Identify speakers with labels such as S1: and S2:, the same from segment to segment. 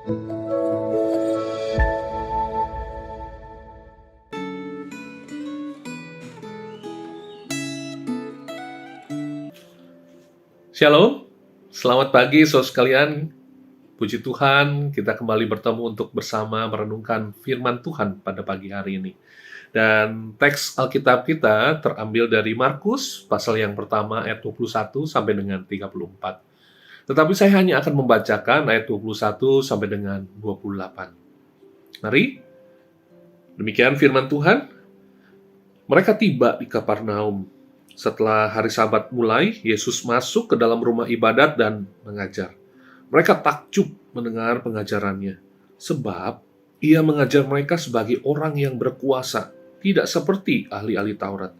S1: Shalom, selamat pagi saudara sekalian. Puji Tuhan, kita kembali bertemu untuk bersama merenungkan firman Tuhan pada pagi hari ini. Dan teks Alkitab kita terambil dari Markus, pasal yang pertama ayat 21 sampai dengan 34. Tetapi saya hanya akan membacakan ayat 21 sampai dengan 28. Mari, demikian firman Tuhan. Mereka tiba di Kapernaum. Setelah hari Sabat mulai, Yesus masuk ke dalam rumah ibadat dan mengajar. Mereka takjub mendengar pengajarannya, sebab ia mengajar mereka sebagai orang yang berkuasa, tidak seperti ahli-ahli Taurat.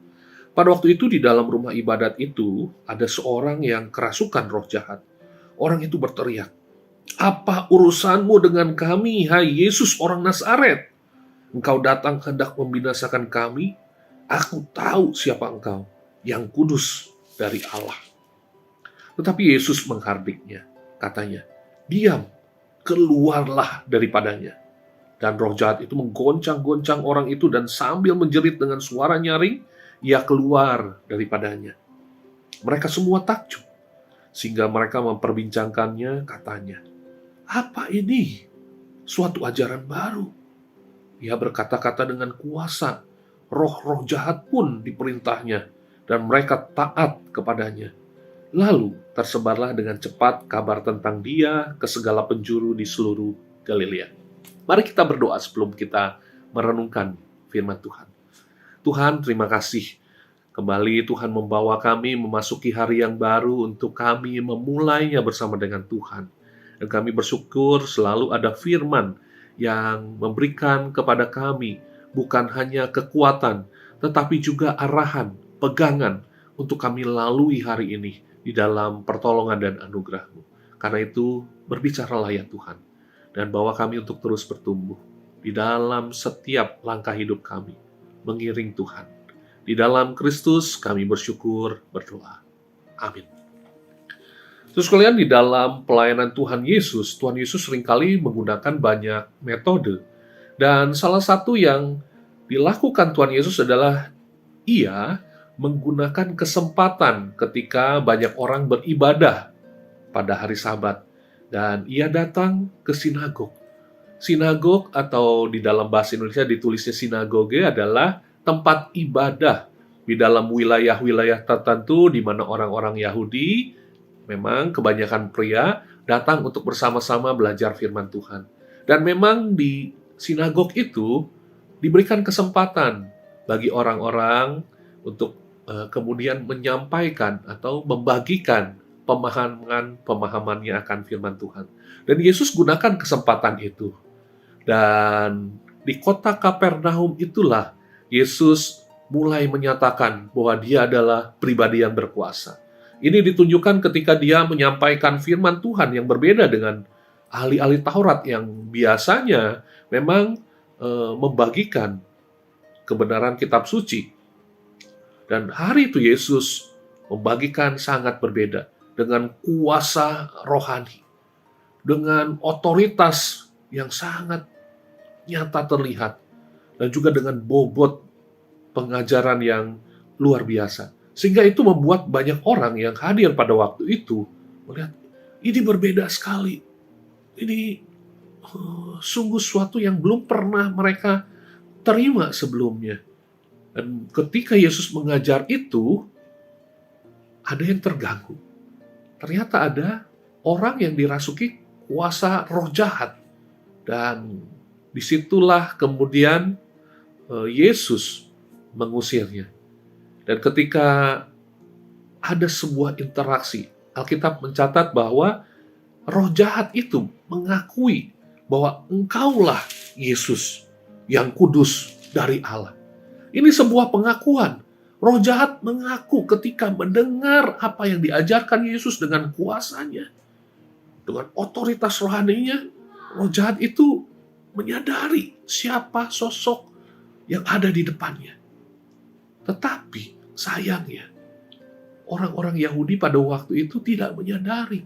S1: Pada waktu itu di dalam rumah ibadat itu, ada seorang yang kerasukan roh jahat. Orang itu berteriak, "Apa urusanmu dengan kami, hai Yesus orang Nazaret? Engkau datang hendak membinasakan kami? Aku tahu siapa engkau, yang kudus dari Allah." Tetapi Yesus menghardiknya, katanya, "Diam, keluarlah daripadanya." Dan roh jahat itu menggoncang-goncang orang itu dan sambil menjerit dengan suara nyaring, ia keluar daripadanya. Mereka semua takjub, sehingga mereka memperbincangkannya, katanya, "Apa ini? Suatu ajaran baru." Ia berkata-kata dengan kuasa, roh-roh jahat pun diperintahnya, dan mereka taat kepadanya. Lalu tersebarlah dengan cepat kabar tentang dia ke segala penjuru di seluruh Galilea. Mari kita berdoa sebelum kita merenungkan firman Tuhan. Tuhan, terima kasih. Kembali Tuhan membawa kami memasuki hari yang baru untuk kami memulainya bersama dengan Tuhan. Dan kami bersyukur selalu ada firman yang memberikan kepada kami bukan hanya kekuatan, tetapi juga arahan, pegangan untuk kami lalui hari ini di dalam pertolongan dan anugerah-Mu. Karena itu, berbicaralah ya Tuhan, dan bawa kami untuk terus bertumbuh di dalam setiap langkah hidup kami, mengiring Tuhan. Di dalam Kristus kami bersyukur, berdoa. Amin. Terus kalian, di dalam pelayanan Tuhan Yesus seringkali menggunakan banyak metode. Dan salah satu yang dilakukan Tuhan Yesus adalah ia menggunakan kesempatan ketika banyak orang beribadah pada hari Sabat, dan ia datang ke sinagog. Sinagog, atau di dalam bahasa Indonesia ditulisnya sinagoge, adalah tempat ibadah di dalam wilayah-wilayah tertentu di mana orang-orang Yahudi, memang kebanyakan pria, datang untuk bersama-sama belajar firman Tuhan. Dan memang di sinagog itu diberikan kesempatan bagi orang-orang untuk kemudian menyampaikan atau membagikan pemahamannya akan firman Tuhan. Dan Yesus gunakan kesempatan itu. Dan di kota Kapernaum itulah Yesus mulai menyatakan bahwa dia adalah pribadi yang berkuasa. Ini ditunjukkan ketika dia menyampaikan firman Tuhan yang berbeda dengan ahli-ahli Taurat yang biasanya memang membagikan kebenaran kitab suci. Dan hari itu Yesus membagikan sangat berbeda, dengan kuasa rohani, dengan otoritas yang sangat nyata terlihat, dan juga dengan bobot pengajaran yang luar biasa. Sehingga itu membuat banyak orang yang hadir pada waktu itu melihat, ini berbeda sekali. Ini sungguh sesuatu yang belum pernah mereka terima sebelumnya. Dan ketika Yesus mengajar itu, ada yang terganggu. Ternyata ada orang yang dirasuki kuasa roh jahat. Dan disitulah kemudian Yesus mengusirnya. Dan ketika ada sebuah interaksi, Alkitab mencatat bahwa roh jahat itu mengakui bahwa engkaulah Yesus yang kudus dari Allah. Ini sebuah pengakuan. Roh jahat mengaku ketika mendengar apa yang diajarkan Yesus dengan kuasanya, dengan otoritas rohaninya. Roh jahat itu menyadari siapa sosok yang ada di depannya. Tetapi sayangnya, orang-orang Yahudi pada waktu itu tidak menyadari.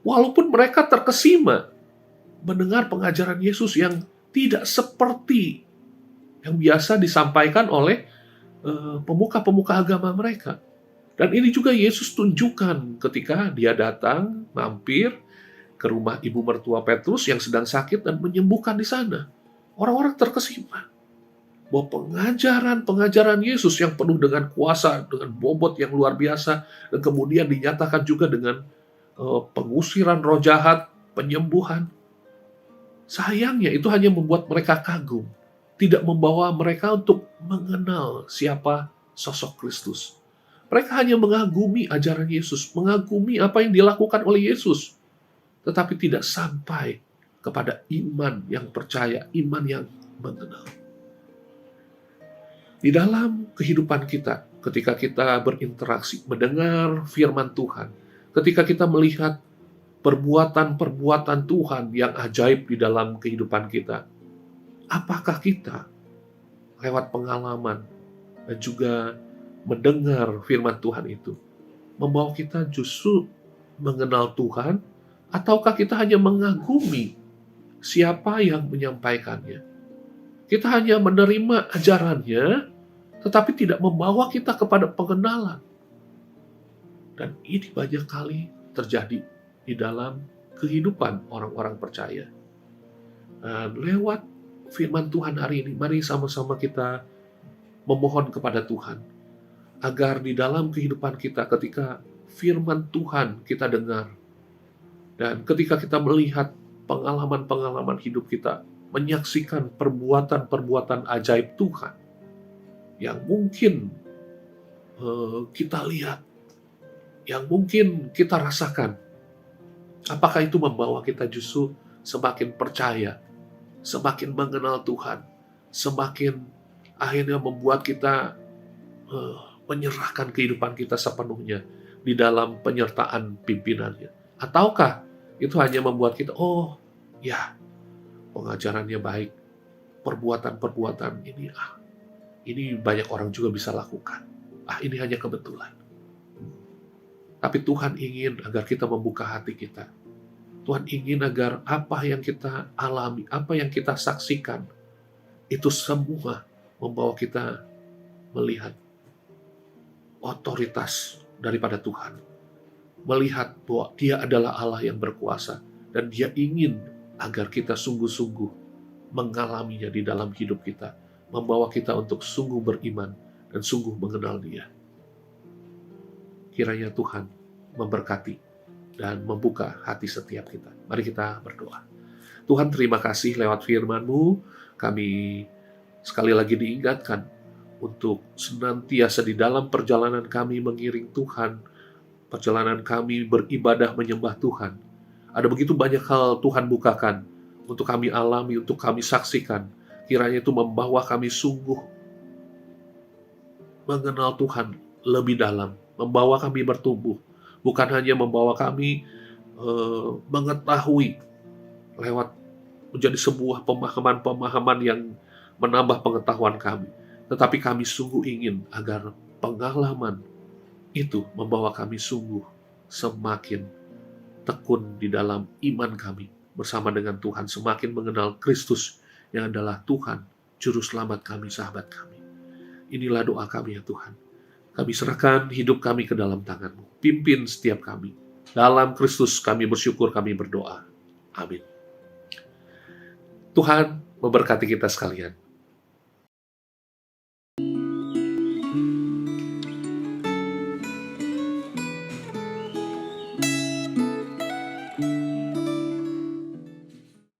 S1: Walaupun mereka terkesima mendengar pengajaran Yesus yang tidak seperti yang biasa disampaikan oleh pemuka-pemuka agama mereka. Dan ini juga Yesus tunjukkan ketika dia datang, mampir ke rumah ibu mertua Petrus yang sedang sakit dan menyembuhkan di sana. Orang-orang terkesima bahwa pengajaran Yesus yang penuh dengan kuasa, dengan bobot yang luar biasa, dan kemudian dinyatakan juga dengan pengusiran roh jahat, penyembuhan. Sayangnya itu hanya membuat mereka kagum, tidak membawa mereka untuk mengenal siapa sosok Kristus. Mereka hanya mengagumi ajaran Yesus, mengagumi apa yang dilakukan oleh Yesus, tetapi tidak sampai kepada iman yang percaya, iman yang mengenal. Di dalam kehidupan kita, ketika kita berinteraksi, mendengar firman Tuhan, ketika kita melihat perbuatan-perbuatan Tuhan yang ajaib di dalam kehidupan kita, apakah kita lewat pengalaman dan juga mendengar firman Tuhan itu membawa kita justru mengenal Tuhan, ataukah kita hanya mengagumi siapa yang menyampaikannya? Kita hanya menerima ajarannya, tetapi tidak membawa kita kepada pengenalan. Dan ini banyak kali terjadi di dalam kehidupan orang-orang percaya. Dan lewat firman Tuhan hari ini, mari sama-sama kita memohon kepada Tuhan, agar di dalam kehidupan kita ketika firman Tuhan kita dengar, dan ketika kita melihat pengalaman-pengalaman hidup kita, menyaksikan perbuatan-perbuatan ajaib Tuhan yang mungkin kita lihat, yang mungkin kita rasakan, apakah itu membawa kita justru semakin percaya, semakin mengenal Tuhan, semakin akhirnya membuat kita menyerahkan kehidupan kita sepenuhnya di dalam penyertaan pimpinannya? Ataukah itu hanya membuat kita, oh ya, pengajarannya baik, perbuatan-perbuatan ini banyak orang juga bisa lakukan. Ini hanya kebetulan. Tapi Tuhan ingin agar kita membuka hati kita. Tuhan ingin agar apa yang kita alami, apa yang kita saksikan, itu semua membawa kita melihat otoritas daripada Tuhan. Melihat bahwa Dia adalah Allah yang berkuasa, dan Dia ingin agar kita sungguh-sungguh mengalaminya di dalam hidup kita, membawa kita untuk sungguh beriman dan sungguh mengenal Dia. Kiranya Tuhan memberkati dan membuka hati setiap kita. Mari kita berdoa. Tuhan, terima kasih lewat firman-Mu, kami sekali lagi diingatkan untuk senantiasa di dalam perjalanan kami mengiring Tuhan, perjalanan kami beribadah menyembah Tuhan. Ada begitu banyak hal Tuhan bukakan untuk kami alami, untuk kami saksikan. Kiranya itu membawa kami sungguh mengenal Tuhan lebih dalam, membawa kami bertumbuh, bukan hanya membawa kami mengetahui lewat menjadi sebuah pemahaman-pemahaman yang menambah pengetahuan kami, tetapi kami sungguh ingin agar pengalaman itu membawa kami sungguh semakin tekun di dalam iman kami bersama dengan Tuhan, semakin mengenal Kristus yang adalah Tuhan, Juru Selamat kami, sahabat kami. Inilah doa kami ya Tuhan. Kami serahkan hidup kami ke dalam tangan-Mu. Pimpin setiap kami. Dalam Kristus kami bersyukur, kami berdoa. Amin. Tuhan memberkati kita sekalian.